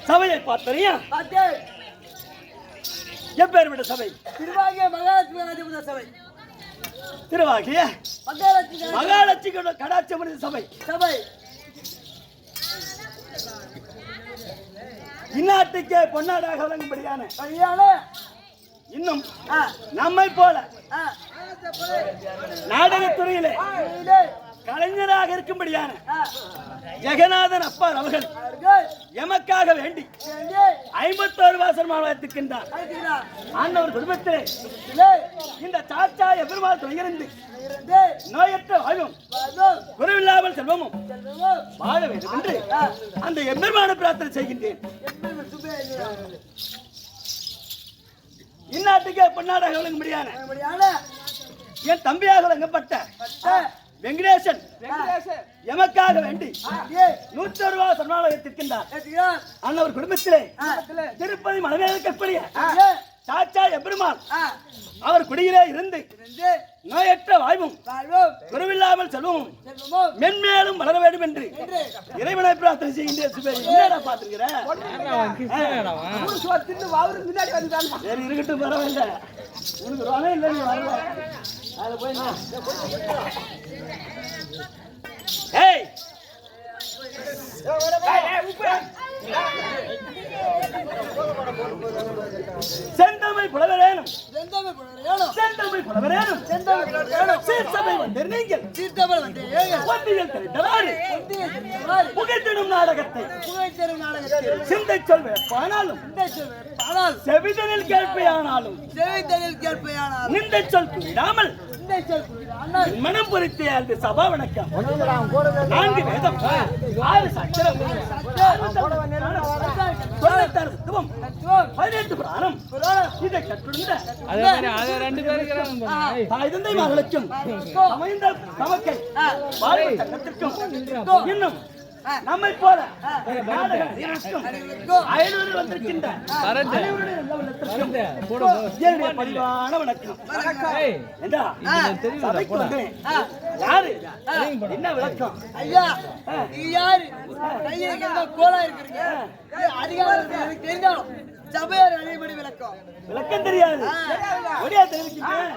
சபையை பார்த்தறியா? எப்பேற்பட்ட சபை? திருவாகிய மகாலட்சுமி சபை. திருவாகிய மகாலட்சுமி கடாட்சமணி சபை. சபை இந்நாட்டுக்கே பொன்னாடாக விளங்கும்படியான இன்னும் நம்மை போல நாடகத்துறையிலே கலைஞராக இருக்கும்படியான ஜெகநாதன் அப்பார் அவர்கள் எமக்காக வேண்டி 51 வாசல் வைத்திருக்கின்றார். ஆண்டவர் குடும்பத்திலே இந்த சாச்சா எபெருமாள் துணையிருந்து நோயற்ற வாழும் குறைவில்லாமல் செல்வமும் வாழ வேண்டும் என்று அந்த எம்பெருமான பிரார்த்தனை செய்கின்றேன். இந்நாட்டுக்கே பொன்னாடாக விளங்கும்படியான என் தம்பியாக விளங்கப்பட்ட வெங்கடேசன் எமக்காக வேண்டி 101 வாசல் வைத்திருக்கின்றார். அன்னவர் குடும்பத்திலே திருப்பதி மலைவேலுக்கக்கூடிய சாச்சா எபெருமாள் அவர் குடியிலே இருந்து நோயற்ற வாழ்வும் குறைவில்லாமல் செல்வமும் மென்மேலும் வளர வேண்டும் என்று இறைவனை பிரார்த்தனை செய்கின்றேன். இருக்கட்டும், பரவாயில்ல, உனக்கு ரோனே இல்லை, நீ வரல. அது போய் ஏய் செந்தமிழ் புலவரேனும் செந்தமிழ் புலவரேனும் சீர்சபை வந்தீர் நீங்கள் ஒன்றியல் தெரிந்தவாறு புகைத்திடும் நாடகத்தை சிந்தை சொல் வேட்பானாலும் செவிதனில் கேட்பையானாலும் நிந்தை சொல் குறிடாமல் மனம் பொறுத்தே அந்த சபா வணக்கம் 4 வேதம் 6 சக்கரம் 18 புராணம் இதை கற்றுண்ட தந்தை மகளுக்கும் அமைந்த தமக்கை வாழ்வு சங்கத்திற்கும் இன்னும் நம்மை போல நாடக வீரர்களுக்கும் அயலூரில் வந்திருக்கின்ற அனைவருடைய நல்ல உள்ளத்திற்கும் என்னுடைய பணிவான வணக்கம். ஏண்டா, சபைக்கு வந்தேன். யாரு? என்ன விளக்கம்? ஐயா, நீ யாரு? கையில கோலா இருக்கிறீங்க. அதிகாரம் எனக்கு தெரிஞ்சாலும் சபையார் அனைவரும் விளக்கம். விளக்கம் தெரியாது. ஒடியா தெரிவிக்கிறேன்.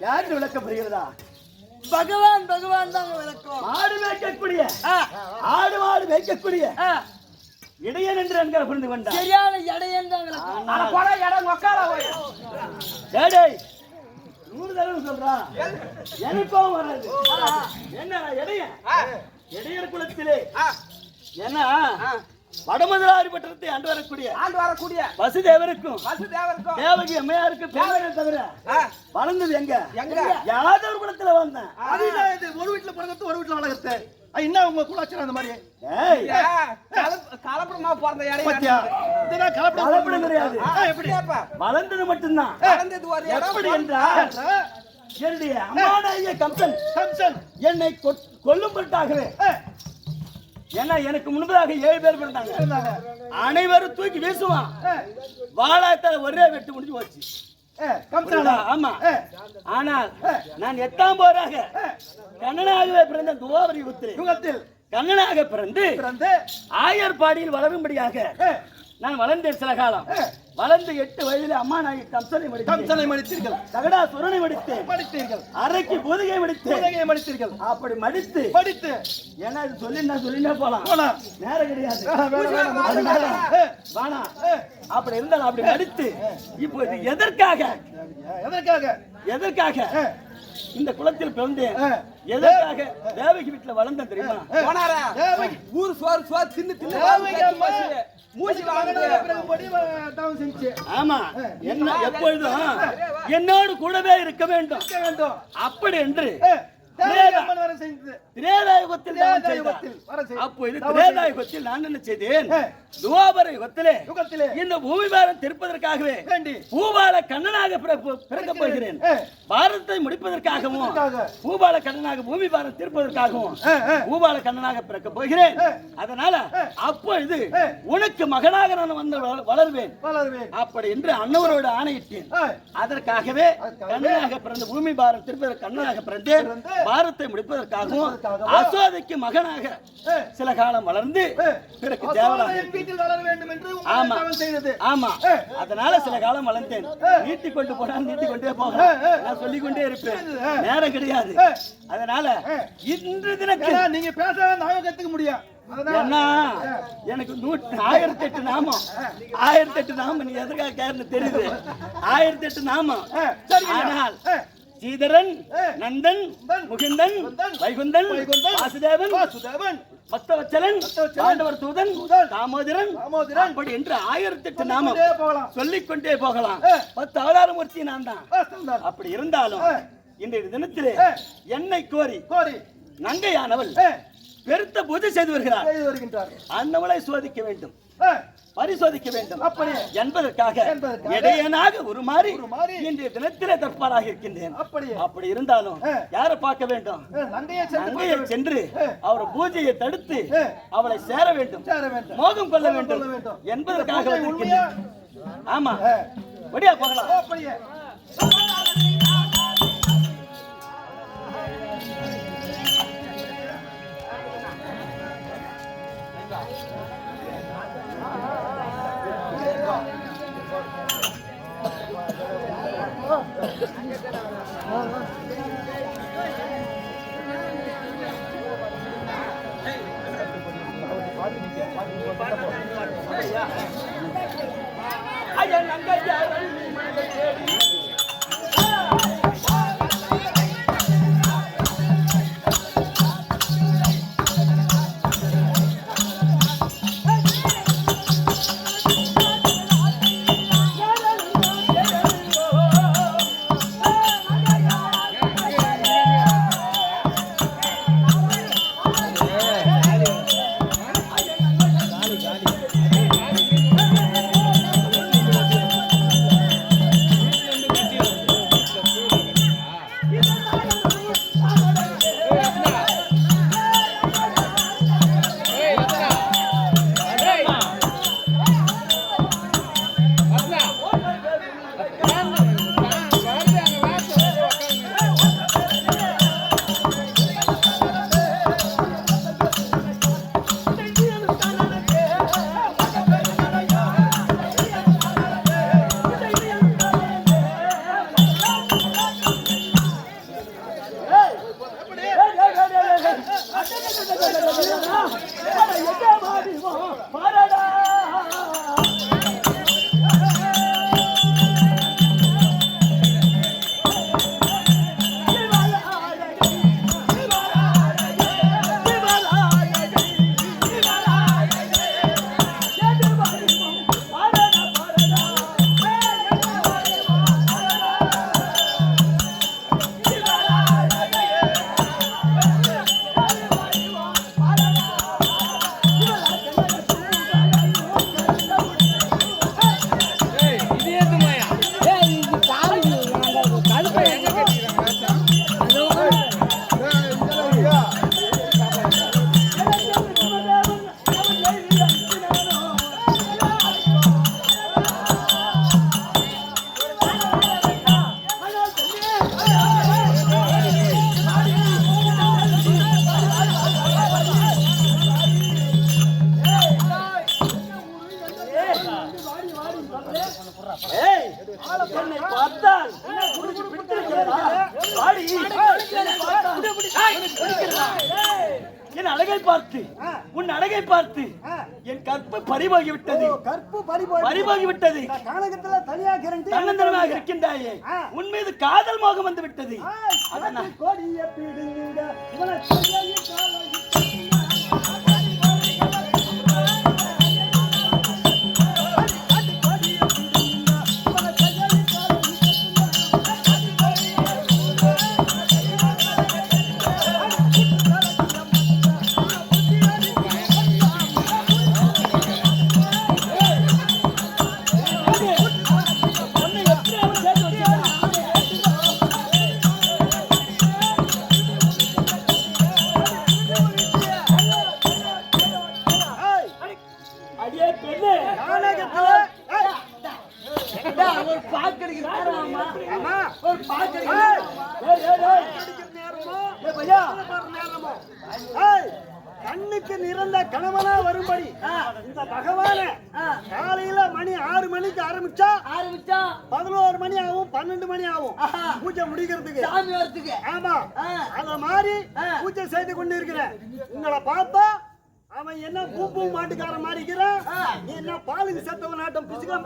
யாரு விளக்கம் புரிகிறதா? பகவான் பகவான் தான் விளக்கம். ஆடு மேய்க்கக்கூடிய ஆடு மாடு மேய்க்கக்கூடிய இடையன் என்று என்கிற புரிந்து கொண்டா? சரியான இடையன் தான் விளக்கம். ஆனா போடா இடம் உக்கார போய். டேய் 100 தடவை சொல்றான். எனக்கும் வராது. என்ன இடையன்? இடையர் குலத்திலே என்ன வடமதுராரி பட்டணத்தை ஆண்டு வரக்கூடிய வசுதேவருக்கும் தேவகி அம்மையாருக்கு பேரை தவிர வளர்ந்தது எங்க? யாதவர் குலத்துல வந்தேன். ஒரு வீட்டுல பிறகு ஒரு வீட்டுல வளர்த்து என்ன உங்க குலாச்சாரம் அந்த மாதிரி கலப்படமா பிறந்த கலப்படம் கிடையாது. வளர்ந்தது மட்டும்தான். எப்படி என்றால் என்னுடைய அம்மாடைய கம்சன் என்னை கொல்லும் பொருட்டாகவே, ஏன்னா எனக்கு முன்பதாக 7 பேர் பிறந்தாங்க. அனைவரும் தூக்கி வீசுவான். வாழாத்தால ஒரே வெட்டு முடிஞ்சு போச்சு. ஆமா. ஆனால் நான் 8ஆம் போராக கண்ணனாகவே பிறந்த துவாபர யுகத்தில் கண்ணனாக பிறந்து ஆயர்பாடியில் வளரும்படியாக நான் வளர்ந்தேன். சில காலம் வளர்ந்து 8 வயதில் அம்மா நாயகி கம்சனை மடித்தீர்கள். தகடாசுரனை மடித்தீர்கள். அரைக்கு பூதகையை மடித்தீர்கள். அப்படி மடித்து ஏன்னா இது சொல்லினே போலாம், நேரம் கிடையாது. வானா அப்படி இருந்தாலும் அப்படி மடித்து இப்போ இது எதற்காக இந்த குலத்தில் பிறந்தேன்? எதற்காக? தேவகி வீட்டுல வளர்ந்தேன் தெரியுமா? ஊர் சோறு தின்னு ஆமா. என்ன எப்பொழுதும் என்னோடு கூடவே இருக்க வேண்டும் அப்படி என்று திரேதாயுகத்தில் நான் என்ன செய்தேன்? துவாபர யுகத்திலே இந்த பூமிபாரம் திருப்பதற்காகவே பூபால கண்ணனாக பிறக்க போகிறேன். பாரதத்தை முடிப்பதற்காகவும் பூபால கண்ணனாக பூமிபாரம் திருப்பதற்காகவும் பூபால கண்ணனாக பிறக்க போகிறேன். அதனால அப்பொழுது உனக்கு மகனாக நான் வந்து வளர்வேன் அப்படி என்று அன்னவரோடு ஆணையிட்டேன். அதற்காகவே கண்ணனாக பிறந்த பூமிபாரம் திருப்பதற்கு கண்ணனாக பிறந்தேன். பாரத்தை முடிப்பதற்காகவும் அசோதைக்கு மகனாக சில காலம் வளர்ந்து பிறகு ஆமா. அதனால சில காலம் வளர்ந்தேன். நீட்டி கொண்டு போனால் நீட்டி கொண்டே போக நான் சொல்லிக் கொண்டே இருப்பேன், நேரம் கிடையாது. அதனால இன்று தினக்கு நீங்க பேச நாங்க கத்துக்க முடியும். எனக்கு 1008 நாமம் 1008 நாமம். நீ எதற்காக கேட்கணும் தெரியுது. 1008 நாமம். ஆனால் சீதரன், நந்தன், முகிந்தன், வைகுந்தன், வாசுதேவன், பக்தவச்சலன், பாண்டவர் தூதன், தாமோதரன், அப்படி என்று 1008 நாமம் சொல்லிக் கொண்டே போகலாம். 10 அவதார மூர்த்தி நான் தான். அப்படி இருந்தாலும் இன்றைய தினத்திலே என்னை கோரி நங்கையானவள் பெருத்த பூஜை செய்து வருகிறார். அன்னவளை சோதிக்க வேண்டும், பரிசோதிக்க வேண்டும் என்பதற்காக இடையனாக உருமாறி இன்றைய தினத்திலே தற்பாராக இருக்கின்றேன். அப்படி இருந்தாலும் யாரை பார்க்க வேண்டும்? நங்கையை சென்று அவர் பூஜையை தடுத்து அவளை சேர வேண்டும், மோகம் கொள்ள வேண்டும் என்பதற்காக வந்திருக்கின்றேன். ஆமா, வடியா போகலாம். என் அழகை பார்த்து உன் அழகை பார்த்து என் கற்பு பறிபோகிவிட்டது. பறிபோகிவிட்டது. தன்னந்தனமாக இருக்கின்றாயே, உன் மீது காதல் மோகம் வந்து விட்டது. கண்ணுக்கு நிறந்த கணவனா வரும்படி இந்த பகவான காலையில மணி 6 மணிக்கு ஆரம்பிச்சா 11 மணி ஆகும், 12 மணி ஆகும் பூஜை முடிக்கிறதுக்கு. ஆமா, அத மாதிரி பூஜை செய்து கொண்டு இருக்கிறேன். உங்களை பார்த்தா அவன் என்ன பூ மாட்டுக்கார மாதிரி இருக்கிறான், நீ என்ன பாலுக்கு செத்தவன் ஆட்டம் பிச்சுக்கான்.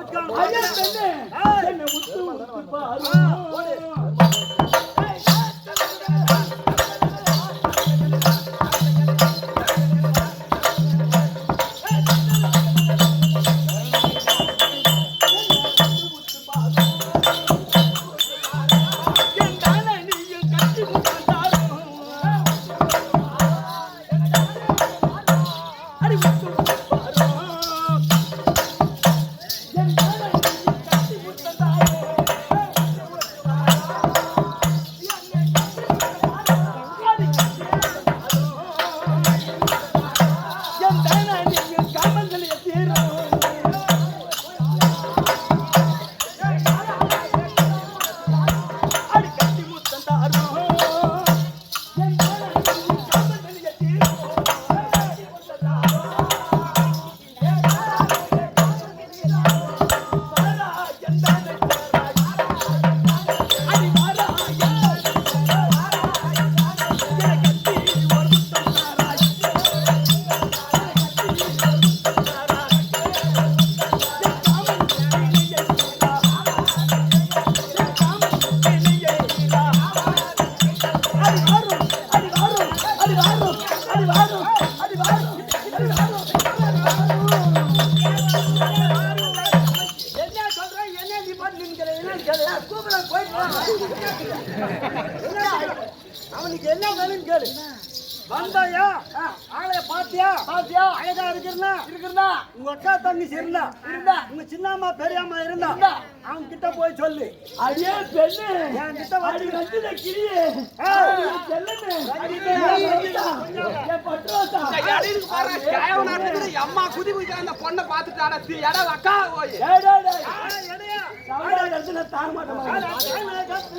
அவனுக்கு என்ன வேணும்னு கேளு. வந்தாயா? ஆளைய பாத்தியா? அழகா இருக்கிறா? உங்க அக்கா தங்கச்சி இருந்தா? உங்க சின்னம்மா பெரியம்மா இருந்தா? அவங்க கிட்ட போய் சொல்லு. அடியே பெண்ணு, என் கிட்ட அடி வந்து நந்தில கிளியே, செல்லமே, என் பட்டுவாசா. அம்மா குதி குதிக்கிற அந்த பொண்ணை பார்த்துட்டாடா எடா அக்கா போய் டேய், டேய், டேய். சவுண்டா இடத்துல தாங்க மாட்டேன்.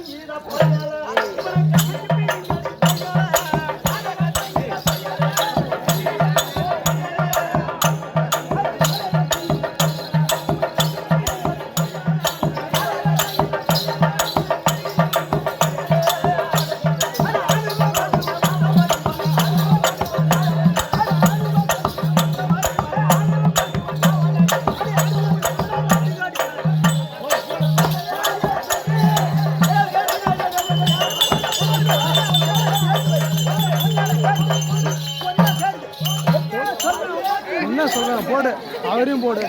என்ன சொல்றேன் போடு, அவரையும் போடு,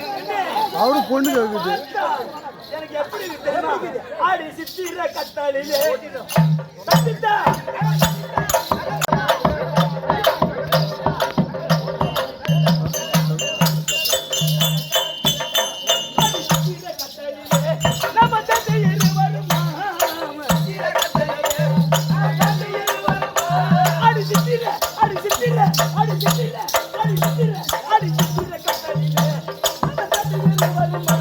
அவரும் பொண்ணு கேக்குது. எனக்கு எப்படி இருக்கு தெரியுமா? ஆடி சித்திர கத்தாளிலே தப்பித்தா. நம்ம தந்தையில் வருமா? ஆடி சித்திர, ஆடி சித்திர, ஆடி சித்திர, ஆடி சித்திர, ஆடி சித்திர கத்தாளிலே நம்ம தந்தையில் வருமா?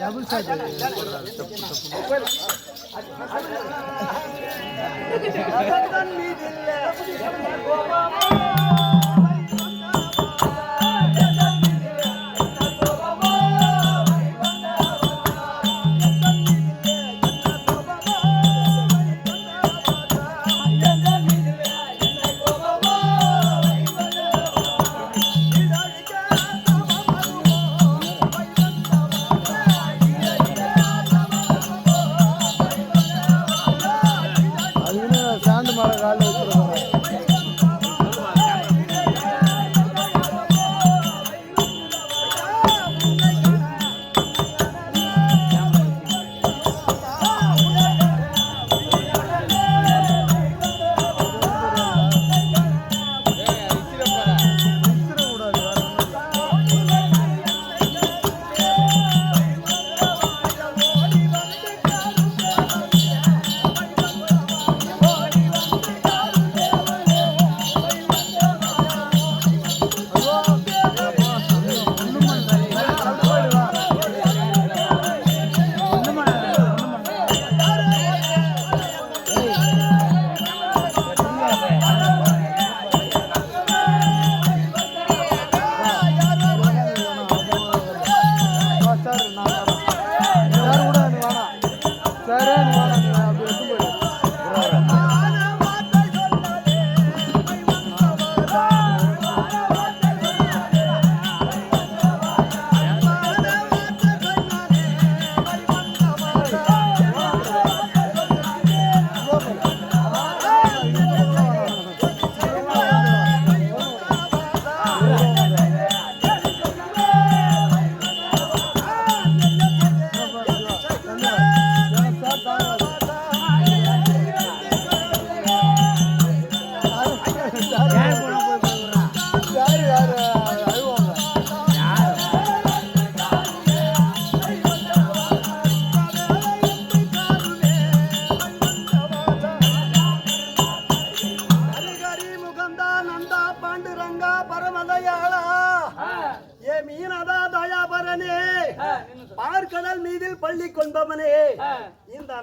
டபுள் சைடு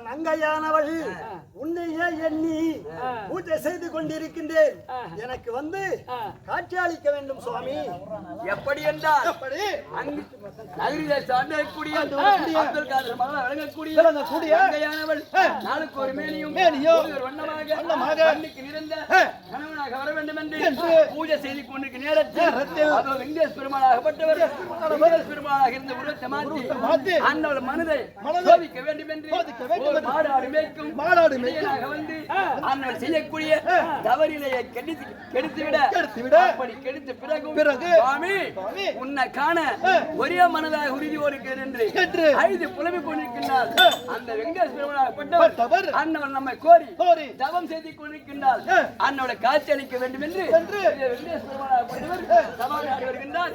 நங்கையானவள் உன்னையே எண்ணி பூஜை செய்து கொண்டிருக்கின்றேன். எனக்கு வந்து காட்சி அளிக்க வேண்டும் சுவாமி. எப்படி என்றால் நகரிலே சார்ந்தக்கூடிய அப்துல் காதர் மகளாக விளங்கக்கூடிய நங்கையானவள் நாளுக்கு ஒரு மேனியும் ஒரு வண்ணமாக கண்ணுக்கு நிறைந்த கணவனாக வர வேண்டும் என்று பூஜை செய்து கொண்டிருக்கும் நேரத்தில் அதோ வெங்கடேஷ் பெருமாளாகப்பட்டவர் வெங்கடேஷ் பெருமாளாக இருந்த உருவத்தை மாற்றி அன்னவள் மனதை சோதிக்க வேண்டும் என்று ஒரு மாடாடு மேய்க்கும் இளையனாக வந்து அன்னவள் செய்யக்கூடிய தவறிலையை கெடுத்துவிட அப்படி கெடுத்த பிறகு சுவாமி உன்னை காண ஒரே மனதாக உறுதியோடு என்று 5 புலம்பிக் கொண்டிருக்கின்றார். அந்த வெங்கடேஷ் பெருமாளாகப்பட்டவர் அன்னவள் நம்மை கோரி தவம் செய்து கொண்டிருக்கின்றார். அன்னவளை காட்சி அளிக்க வேண்டும் என்று வெங்கடேஷ் பெருமாளாகப்பட்டவர் தவம் வருகின்றார்.